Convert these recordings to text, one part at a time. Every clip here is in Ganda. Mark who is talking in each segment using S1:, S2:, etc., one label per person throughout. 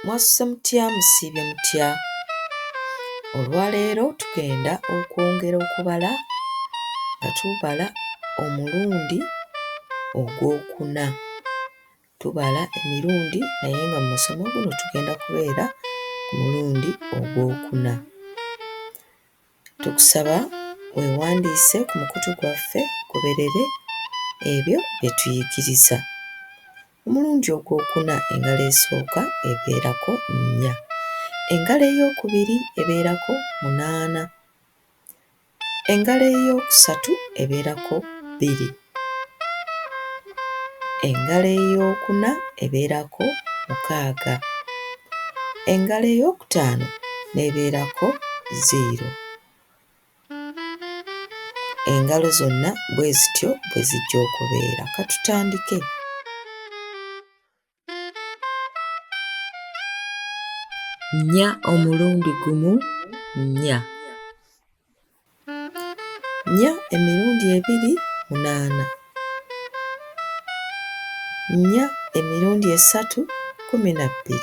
S1: Mwasse mutya, musiibye mutya? Olwaleero tugenda okwongera okubala nga tubala omulundi ogwokuna. Tubala emirundi naye nga mu musomo guno tugenda kubeera ku mulundi ogwokuna. Tukusaba weewandiise ku mukutu gwaffe goberere ebyo bye tuyigiriza. Omulundi ogwokuna engalo esooka ebeerako 4, engalo eyookubiri ebeerako 8, engalo eyookusatu ebeerako 2, engalo eyookuna ebeerako 6, engalo eyookutaano n'ebeerako 0. Engalo zonna bwe zityo bwe zijja okubeera. Ka tutandike. Nnya omulundi gumu, nnya. Nnya emirundi ebiri, 8. Nnya emirundi esatu, 12.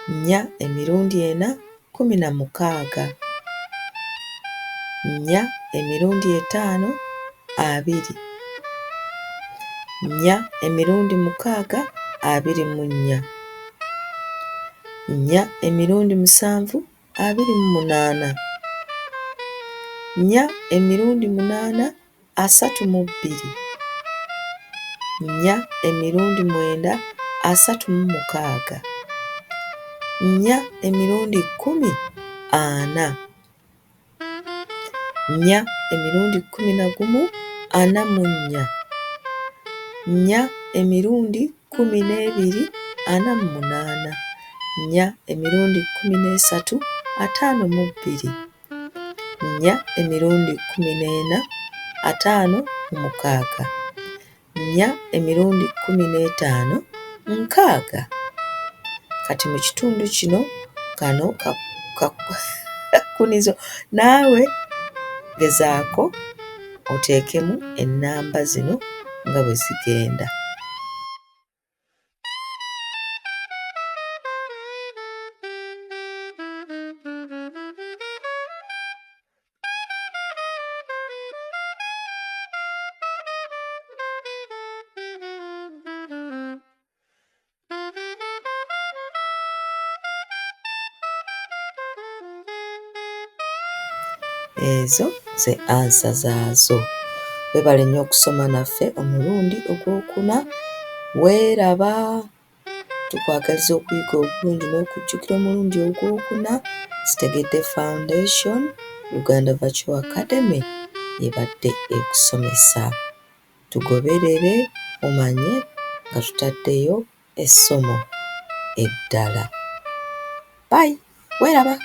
S1: Nnya emirundi ena, 16. Nnya emirundi etaano, 20. Nnya emirundi 6, 24. Nnya emirundi 7, 28. Nnya emirundi 8, 32. Nnya emirundi 9, 36. Nnya emirundi 10, 40. Nnya emirundi 11, 44. Nnya emirundi 12, 48. Nnya emirundi 13, 52. Nnya emirundi 14, 56. Nnya emirundi 15, 60. Kati mu kitundu kino kano kakunizo naawe gezaako oteekemu ennamba zino nga bwe zigenda. Ezo ze ansa zaazo. Weebale nnyo okusoma naffe omulundi ogwokuna. Weeraba. Tukwagaliza okuyiga obulungi n'okujjukira omulundi ogwokuna. Kitegedde Foundation Uganda Virtual Academy ebadde ekusomesa. Tugoberere omanye nga tutaddeyo essomo eddala. Bye. Weeraba.